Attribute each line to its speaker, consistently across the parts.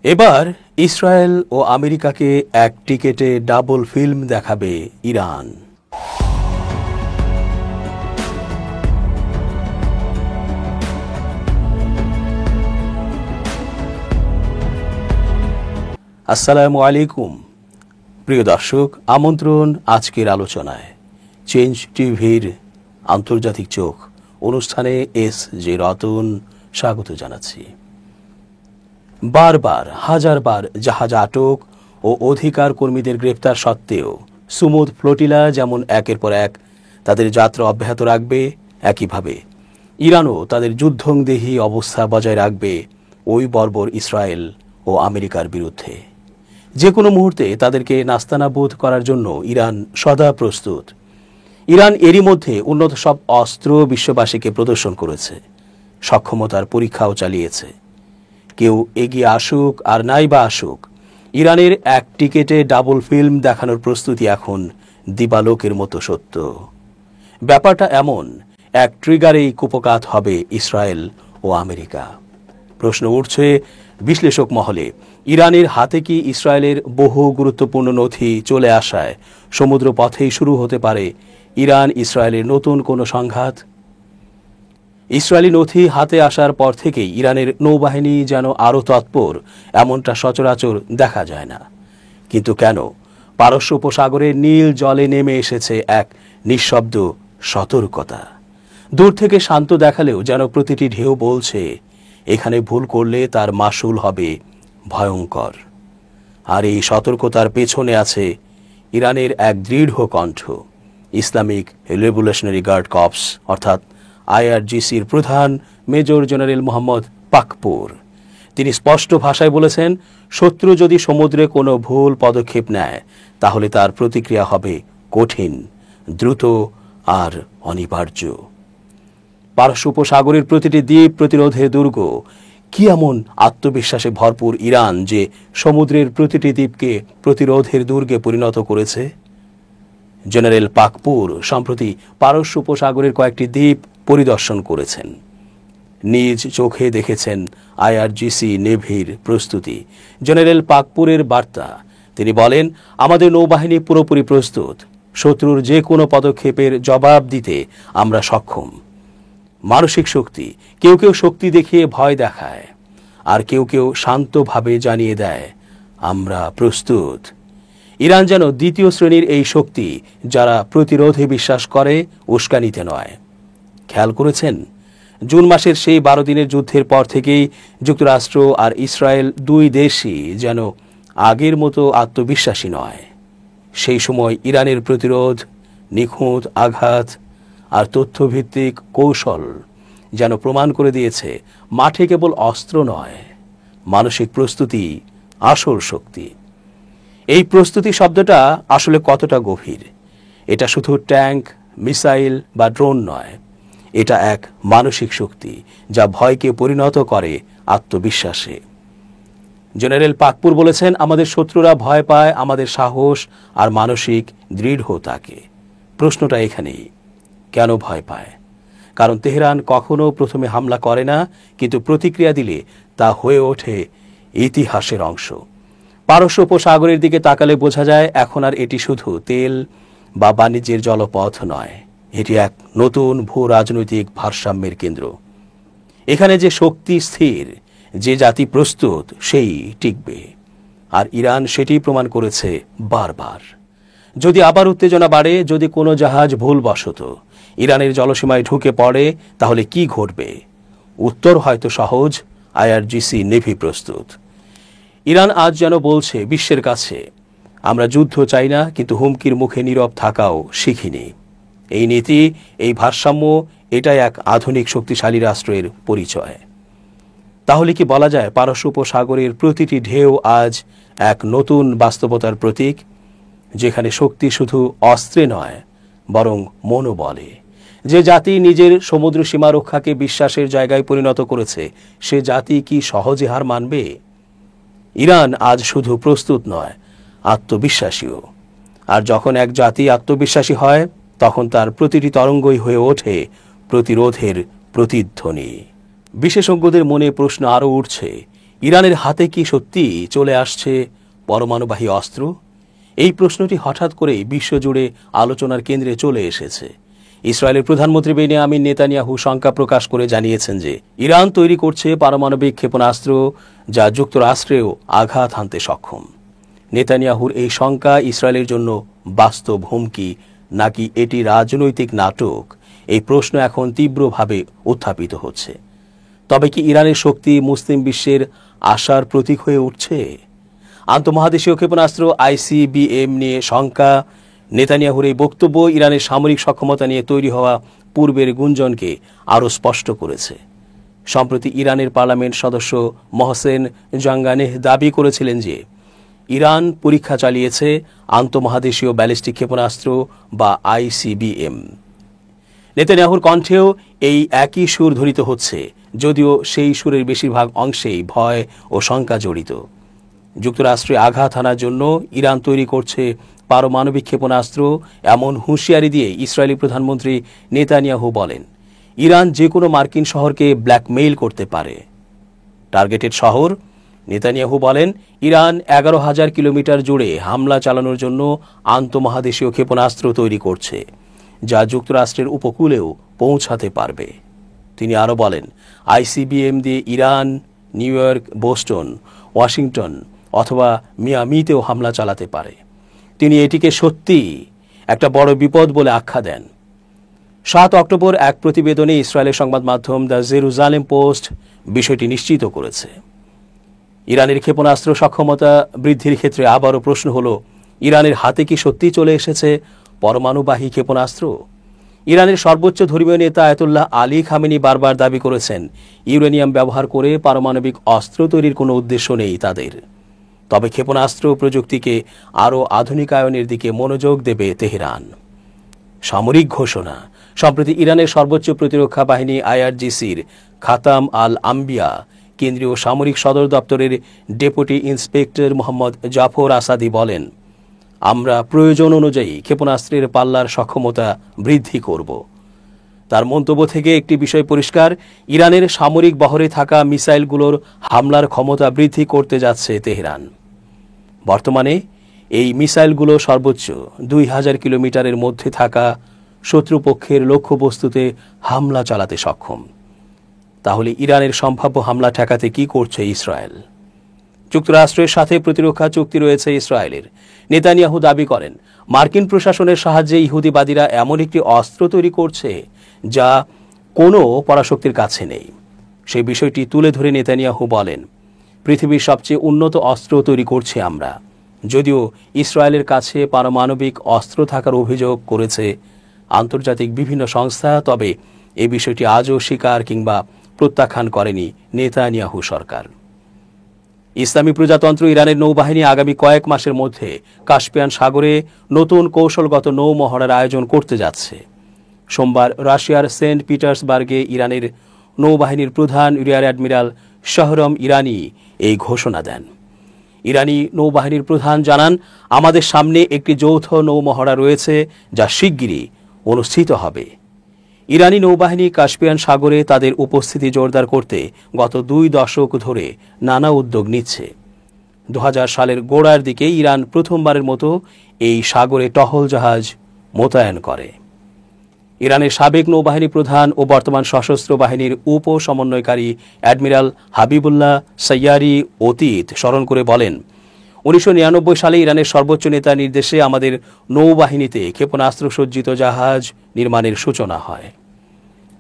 Speaker 1: এবার ইসরায়েল ও আমেরিকাকে এক টিকেটে ডাবল ফিল্ম দেখাবে ইরান। আসসালামু আলাইকুম প্রিয় দর্শক, আমন্ত্রণ আজকের আলোচনায়। চেঞ্জ টিভির আন্তর্জাতিক চোখ অনুষ্ঠানে এস জে রতন স্বাগত জানাচ্ছি। বারবার হাজারবার জাহাজ আটক ও অধিকার কর্মীদের গ্রেপ্তার সত্ত্বেও সুমুদ ফ্লোটিলা যেমন একের পর এক তাদের যাত্রা অব্যাহত রাখবে, একইভাবে ইরানও তাদের যুদ্ধংদেহী অবস্থা বজায় রাখবে ওই বর্বর ইসরায়েল ও আমেরিকার বিরুদ্ধে। যে কোনো মুহূর্তে তাদেরকে নাস্তানাবুদ করার জন্য ইরান সদা প্রস্তুত। ইরান এরই মধ্যে উন্নত সব অস্ত্র বিশ্ববাসীকে প্রদর্শন করেছে, সক্ষমতার পরীক্ষাও চালিয়েছে। কেউ এগিয়ে আসুক আর নাই বা আসুক, ইরানের এক টিকেটে ডাবল ফিল্ম দেখানোর প্রস্তুতি এখন দিবালোকের মতো সত্য। ব্যাপারটা এমন, এক ট্রিগারেই কুপকাত হবে ইসরায়েল ও আমেরিকা। প্রশ্ন উঠছে বিশ্লেষক মহলে, ইরানের হাতে কি ইসরায়েলের বহু গুরুত্বপূর্ণ নথি চলে আসায় সমুদ্র পথেই শুরু হতে পারে ইরান ইসরায়েলের নতুন কোনো সংঘাত? ইসরায়েলি নথি হাতে আসার পর থেকেই ইরানের নৌবাহিনী যেন আরও তৎপর, এমনটা সচরাচর দেখা যায় না। কিন্তু কেন? পারস্য উপসাগরের নীল জলে নেমে এসেছে এক নিঃশব্দ সতর্কতা। দূর থেকে শান্ত দেখালেও যেন প্রতিটি ঢেউ বলছে, এখানে ভুল করলে তার মাসুল হবে ভয়ঙ্কর। আর এই সতর্কতার পেছনে আছে ইরানের এক দৃঢ় কণ্ঠ। ইসলামিক রেভলিউশনারি গার্ড কর্পস অর্থাৎ IRGCর প্রধান মেজর জেনারেল মোহাম্মদ পাকপুর। তিনি স্পষ্ট ভাষায় বলেছেন, শত্রু যদি সমুদ্রে কোনো ভুল পদক্ষেপ নেয় তাহলে তার প্রতিক্রিয়া হবে কঠিন, দ্রুত আর অনিবার্য। পারস্য উপসাগরের প্রতিটি দ্বীপ প্রতিরোধের দুর্গ। কি এমন আত্মবিশ্বাসে ভরপুর ইরান যে সমুদ্রের প্রতিটি দ্বীপকে প্রতিরোধের দুর্গে পরিণত করেছে? জেনারেল পাকপুর সম্প্রতি পারস্য উপসাগরের কয়েকটি দ্বীপ পরিদর্শন করেছেন। নিজ চোখে দেখেছেন IRGC নেভির প্রস্তুতি। জেনারেল পাকপুরের বার্তা, তিনি বলেন, আমাদের নৌবাহিনী পুরোপুরি প্রস্তুত। শত্রুর যে কোনো পদক্ষেপের জবাব দিতে আমরা সক্ষম। মানসিক শক্তি, কেউ কেউ শক্তি দেখিয়ে ভয় দেখায়, আর কেউ কেউ শান্তভাবে জানিয়ে দেয়, আমরা প্রস্তুত। ইরান যেন দ্বিতীয় শ্রেণীর এই শক্তি, যারা প্রতিরোধে বিশ্বাস করে, উস্কানিতে নয়। খেয়াল করেছেন, জুন মাসের সেই 12 দিনের যুদ্ধের পর থেকেই যুক্তরাষ্ট্র আর ইসরায়েল দুই দেশই যেন আগের মতো আত্মবিশ্বাসী নয়। সেই সময় ইরানের প্রতিরোধ, নিখুঁত আঘাত আর তথ্যভিত্তিক কৌশল যেন প্রমাণ করে দিয়েছে মাঠে কেবল অস্ত্র নয়, মানসিক প্রস্তুতি আসল শক্তি। এই প্রস্তুতি শব্দটা আসলে কতটা গভীর? এটা শুধু ট্যাঙ্ক, মিসাইল বা ড্রোন নয়, এটা এক মানসিক শক্তি যা ভয়কে পরিণত করে আত্মবিশ্বাসে। জেনারেল পাকপুর বলেছেন, আমাদের শত্রুরা ভয় পায় আমাদের সাহস আর মানসিক দৃঢ়তাকে। প্রশ্নটা এখানেই, কেন ভয় পায়? কারণ তেহরান কখনো প্রথমে হামলা করে না, কিন্তু প্রতিক্রিয়া দিলে তা হয়ে ওঠে ইতিহাসের অংশ। পারস্য উপসাগরের দিকে তাকালে বোঝা যায়, এখন আর এটি শুধু তেল বা বাণিজ্যের জলপথ নয়, এটি এক নতুন ভূ রাজনৈতিক ভারসাম্যের কেন্দ্র। এখানে যে শক্তি স্থির, যে জাতি প্রস্তুত, সেই টিকবে। আর ইরান সেটি প্রমাণ করেছে বারবার। যদি আবার উত্তেজনা বাড়ে, যদি কোনো জাহাজ ভুলবশত ইরানের জলসীমায় ঢুকে পড়ে, তাহলে কি ঘটবে? উত্তর হয়তো সহজ, IRGC নেভি প্রস্তুত। ইরান আজ যেন বলছে বিশ্বের কাছে, আমরা যুদ্ধ চাই না, কিন্তু হুমকির মুখে নীরব থাকাও শিখিনি। এই নীতি, এই ভারসাম্য, এটাই এক আধুনিক শক্তিশালী রাষ্ট্রের পরিচয়। তাহলে কি বলা যায় পারস্য উপসাগরের প্রতিটি ঢেউ আজ এক নতুন বাস্তবতার প্রতীক, যেখানে শক্তি শুধু অস্ত্রে নয় বরং মনোবলে? যে জাতি নিজের সমুদ্র সীমা রক্ষাকে বিশ্বাসের জায়গায় পরিণত করেছে, সে জাতি কি সহজে হার মানবে? ইরান আজ শুধু প্রস্তুত নয়, আত্মবিশ্বাসীও। আর যখন এক জাতি আত্মবিশ্বাসী হয়, তখন তার প্রতিটি তরঙ্গই হয়ে ওঠে প্রতিরোধের প্রতিধ্বনি। বিশেষজ্ঞদের মনে প্রশ্ন আরও উঠছে, ইরানের হাতে কি সত্যি চলে আসছে পরমাণুবাহী অস্ত্র? এই প্রশ্নটি হঠাৎ করেই বিশ্বজুড়ে আলোচনার কেন্দ্রে চলে এসেছে। ইসরায়েলের প্রধানমন্ত্রী বেনিয়ামিন নেতানিয়াহু শঙ্কা প্রকাশ করে জানিয়েছেন যে ইরান তৈরি করছে পারমাণবিক ক্ষেপণাস্ত্র, যা যুক্তরাষ্ট্রেও আঘাত হানতে সক্ষম। নেতানিয়াহুর এই শঙ্কা ইসরায়েলের জন্য বাস্তব হুমকি নাকি এটি রাজনৈতিক নাটক, এই প্রশ্ন এখন তীব্রভাবে উত্থাপিত হচ্ছে। তবে কি ইরানের শক্তি মুসলিম বিশ্বের আশার প্রতীক হয়ে উঠছে? আন্তঃমহাদেশীয় ক্ষেপণাস্ত্র ICBM নিয়ে শঙ্কা, নেতানিয়াহুর এই বক্তব্য ইরানের সামরিক সক্ষমতা নিয়ে তৈরি হওয়া পূর্বের গুঞ্জনকে আরও স্পষ্ট করেছে। সম্প্রতি ইরানের পার্লামেন্ট সদস্য মহসেন জাঙ্গানেহ দাবি করেছিলেন যে ইরান পরীক্ষা চালিয়েছে আন্তঃমহাদেশীয় ব্যালিস্টিক ক্ষেপণাস্ত্র বা ICBM। নেতানিয়াহুর কণ্ঠেও এই একই সুর ধ্বনিত হচ্ছে, যদিও সেই সুরের বেশিরভাগ অংশেই ভয় ও শঙ্কা জড়িত। যুক্তরাষ্ট্রে আঘাত হানার জন্য ইরান তৈরি করছে পারমাণবিক ক্ষেপণাস্ত্র, এমন হুঁশিয়ারি দিয়ে ইসরায়েলি প্রধানমন্ত্রী নেতানিয়াহু বলেন, ইরান যে কোনো মার্কিন শহরকে ব্ল্যাকমেইল করতে পারে। টার্গেটেড শহর? নেতানিয়াহু বলেন, ইরান 11,000 কিলোমিটার জুড়ে হামলা চালানোর জন্য আন্তঃমহাদেশীয় ক্ষেপণাস্ত্র তৈরি করছে, যা যুক্তরাষ্ট্রের উপকূলেও পৌঁছাতে পারবে। তিনি আরও বলেন, ICBM দিয়ে Iran new York, Boston, Washington অথবা মিয়ামিতেও হামলা চালাতে পারে। তিনি এটিকে সত্যি একটা বড় বিপদ বলে আখ্যা দেন। 7 অক্টোবর এক প্রতিবেদনে ইসরায়েলের সংবাদ মাধ্যম দ্য জেরুজালেম পোস্ট বিষয়টি নিশ্চিত করেছে। ইরানের ক্ষেপণাস্ত্র সক্ষমতা বৃদ্ধির ক্ষেত্রে আবারও প্রশ্ন হল, ইরানের হাতে কি সত্যি চলে এসেছে পরমাণুবাহী ক্ষেপণাস্ত্র? ইরানের সর্বোচ্চ ধর্মীয় নেতা আয়াতুল্লাহ আলী খামেনি বারবার দাবি করেছেন, ইউরেনিয়াম ব্যবহার করে পারমাণবিক অস্ত্র তৈরির কোনো উদ্দেশ্য নেই তাদের। তবে ক্ষেপণাস্ত্র প্রযুক্তিকে আরও আধুনিকায়নের দিকে মনোযোগ দেবে তেহরান। সামরিক ঘোষণা। সম্প্রতি ইরানের সর্বোচ্চ প্রতিরক্ষা বাহিনী IRGCর খাতাম আল আম্বিয়া কেন্দ্রীয় সামরিক সদর দপ্তরের ডেপুটি ইন্সপেক্টর মোহাম্মদ জাফর আসাদি বলেন, আমরা প্রয়োজন অনুযায়ী ক্ষেপণাস্ত্রের পাল্লার সক্ষমতা বৃদ্ধি করব। তার মন্তব্য থেকে একটি বিষয় পরিষ্কার, ইরানের সামরিক বহরে থাকা মিসাইলগুলোর হামলার ক্ষমতা বৃদ্ধি করতে যাচ্ছে তেহরান। বর্তমানে এই মিসাইলগুলো সর্বোচ্চ 2000 কিলোমিটারের মধ্যে থাকা শত্রুপক্ষের লক্ষ্যবস্তুতে হামলা চালাতে সক্ষম। তাহলে ইরানের সম্ভাব্য হামলা ঠেকাতে কি করছে ইসরায়েল? যুক্তরাষ্ট্রের সাথে প্রতিরক্ষা চুক্তি রয়েছে ইসরায়েলের। নেতানিয়াহু দাবি করেন, মার্কিন প্রশাসনের সাহায্যে ইহুদিবাদীরা এমন একটি অস্ত্র তৈরি করছে যা কোনো পরাশক্তির কাছে নেই। সেই বিষয়টি তুলে ধরে নেতানিয়াহু বলেন, পৃথিবীর সবচেয়ে উন্নত অস্ত্র তৈরি করছি আমরা। যদিও ইসরায়েলের কাছে পারমাণবিক অস্ত্র থাকার অভিযোগ করেছে আন্তর্জাতিক বিভিন্ন সংস্থা, তবে এই বিষয়টি আজও স্বীকার কিংবা প্রত্যাখ্যান করেনি নেতানিয়াহু সরকার। ইসলামী প্রজাতন্ত্র ইরানের নৌবাহিনী আগামী কয়েক মাসের মধ্যে কাস্পিয়ান সাগরে নতুন কৌশলগত নৌ মহড়ার আয়োজন করতে যাচ্ছে। সোমবার রাশিয়ার সেন্ট পিটার্সবার্গে ইরানের নৌবাহিনীর প্রধান রিয়ার অ্যাডমিরাল শাহরম ইরানি এই ঘোষণা দেন। ইরানি নৌবাহিনীর প্রধান জানান, আমাদের সামনে একটি যৌথ নৌ মহড়া রয়েছে যা শিগগিরই অনুষ্ঠিত হবে। ইরানি নৌবাহিনী কাস্পিয়ান সাগরে তাদের উপস্থিতি জোরদার করতে গত 2 দশক ধরে নানা উদ্যোগ নিচ্ছে। 2000 সালের গোড়ার দিকে ইরান প্রথমবারের মতো এই সাগরে টহল জাহাজ মোতায়েন করে। ইরানের সাবেক নৌবাহিনী প্রধান ও বর্তমান সশস্ত্র বাহিনীর উপ সমন্বয়কারী অ্যাডমিরাল হাবিবুল্লাহ সাইয়ারি অতীত স্মরণ করে বলেন, 1999 সালে ইরানের সর্বোচ্চ নেতার নির্দেশে আমাদের নৌবাহিনীতে ক্ষেপণাস্ত্র সজ্জিত জাহাজ নির্মাণের সূচনা হয়।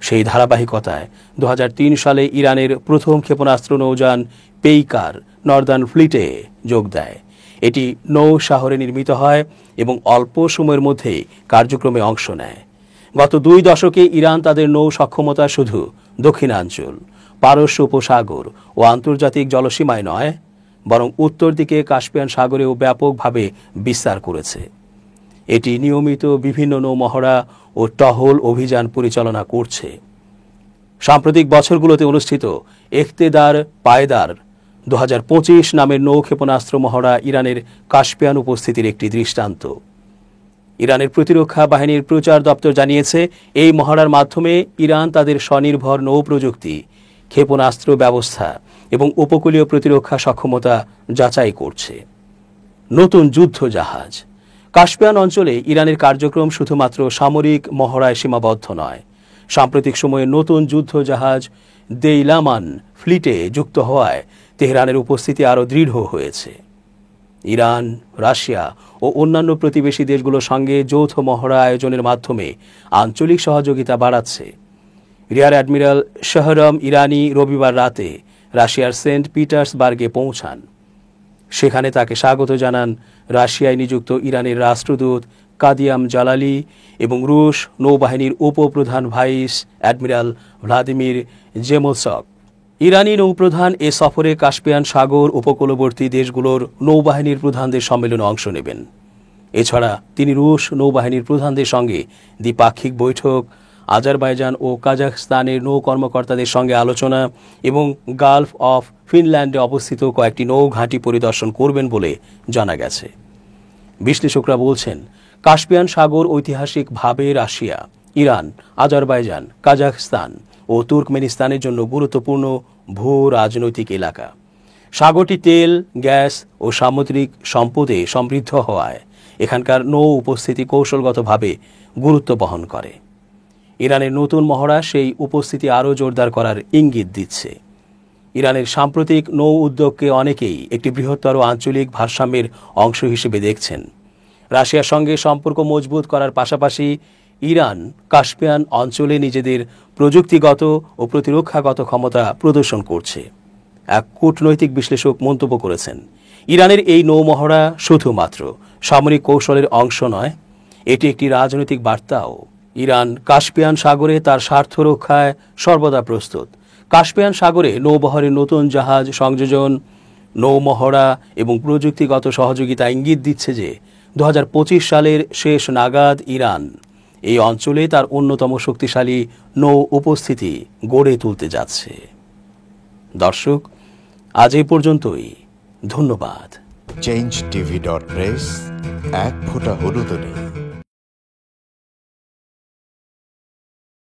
Speaker 1: সেই ধারাবাহিকতায় 2003 সালে ইরানের প্রথম ক্ষেপণাস্ত্র নৌযান পেইকার নর্দার্ন ফ্লিটে যোগ দেয়। এটি নৌ শহরে নির্মিত হয় এবং অল্প সময়ের মধ্যেই কার্যক্রমে অংশ নেয়। গত 2 দশকে ইরান তাদের নৌ সক্ষমতা শুধু দক্ষিণাঞ্চল, পারস্য উপসাগর ও আন্তর্জাতিক জলসীমায় নয়, বরং উত্তর দিকে কাস্পিয়ান সাগরেও ব্যাপকভাবে বিস্তার করেছে। এটি নিয়মিত বিভিন্ন নৌ মহড়া ও টহল অভিযান পরিচালনা করছে। সাম্প্রতিক বছরগুলোতে অনুষ্ঠিত ইখতেদার পায়দার 2025 নামের নৌ ক্ষেপণাস্ত্র মহড়া ইরানের কাস্পিয়ান উপস্থিতির একটি দৃষ্টান্ত। ইরানের প্রতিরক্ষা বাহিনীর প্রচার দপ্তর জানিয়েছে, এই মহড়ার মাধ্যমে ইরান তাদের স্বনির্ভর নৌ প্রযুক্তি, ক্ষেপণাস্ত্র ব্যবস্থা এবং উপকূলীয় প্রতিরক্ষা সক্ষমতা যাচাই করছে। নতুন যুদ্ধ জাহাজ। কাস্পিয়ান অঞ্চলে ইরানের কার্যক্রম শুধুমাত্র সামরিক মহড়ায় সীমাবদ্ধ নয়। সাম্প্রতিক সময়ে নতুন যুদ্ধ জাহাজ দেইলামান ফ্লিটে যুক্ত হওয়ায় তেহরানের উপস্থিতি আরও দৃঢ় হয়েছে। ইরান, রাশিয়া ও অন্যান্য প্রতিবেশী দেশগুলোর সঙ্গে যৌথ মহড়া আয়োজনের মাধ্যমে আঞ্চলিক সহযোগিতা বাড়াচ্ছে। রিয়ার অ্যাডমিরাল শাহরম ইরানি রবিবার রাতে রাশিয়ার সেন্ট পিটার্সবার্গে পৌঁছান। সেখানে তাকে স্বাগত জানান রাশিয়ায় নিযুক্ত ইরানের রাষ্ট্রদূত কাদিয়াম জালালি এবং রুশ নৌবাহিনীর উপপ্রধান ভাইস অ্যাডমিরাল ভ্লাদিমির জেমোসক। ইরানি নৌপ্রধান এ সফরে কাস্পিয়ান সাগর উপকূলবর্তী দেশগুলোর নৌবাহিনীর প্রধানদের সম্মেলনে অংশ নেবেন। এছাড়া তিনি রুশ নৌবাহিনীর প্রধানদের সঙ্গে দ্বিপাক্ষিক বৈঠক, আজারবাইজান ও কাজাখস্তানের নৌ কর্মকর্তাদের সঙ্গে আলোচনা এবং গালফ অফ ফিনল্যান্ডে অবস্থিত কয়েকটি নৌ ঘাঁটি পরিদর্শন করবেন বলে জানা গেছে। বিশ্লেষকরা বলছেন, কাস্পিয়ান সাগর ঐতিহাসিকভাবে রাশিয়া, ইরান, আজারবাইজান, কাজাখস্তান ও তুর্কমেনিস্তানের জন্য গুরুত্বপূর্ণ ভূ রাজনৈতিক এলাকা। সাগরটি তেল, গ্যাস ও সামুদ্রিক সম্পদে সমৃদ্ধ হওয়ায় এখানকার নৌ উপস্থিতি কৌশলগতভাবে গুরুত্ব বহন করে। ইরানের নতুন মহড়া সেই উপস্থিতি আরও জোরদার করার ইঙ্গিত দিচ্ছে। ইরানের সাম্প্রতিক নৌ উদ্যোগকে অনেকেই একটি বৃহত্তর আঞ্চলিক ভারসাম্যের অংশ হিসেবে দেখছেন। রাশিয়ার সঙ্গে সম্পর্ক মজবুত করার পাশাপাশি ইরান কাস্পিয়ান অঞ্চলে নিজেদের প্রযুক্তিগত ও প্রতিরক্ষাগত ক্ষমতা প্রদর্শন করছে। এক কূটনৈতিক বিশ্লেষক মন্তব্য করেছেন, ইরানের এই নৌমহড়া শুধুমাত্র সামরিক কৌশলের অংশ নয়, এটি একটি রাজনৈতিক বার্তাও। ইরান কাস্পিয়ান সাগরে তার স্বার্থ রক্ষায় সর্বদা প্রস্তুত। কাস্পিয়ান সাগরে নৌবহরের নতুন জাহাজ সংযোজন, নৌমহড়া এবং প্রযুক্তিগত সহযোগিতা ইঙ্গিত দিচ্ছে যে 2025 সালের শেষ নাগাদ ইরান এই অঞ্চলে তার অন্যতম শক্তিশালী নৌ উপস্থিতি গড়ে তুলতে যাচ্ছে। দর্শক, আজ এই পর্যন্তই। ধন্যবাদ।
Speaker 2: change tv.press, এক ফোঁটা হলুদ নেই।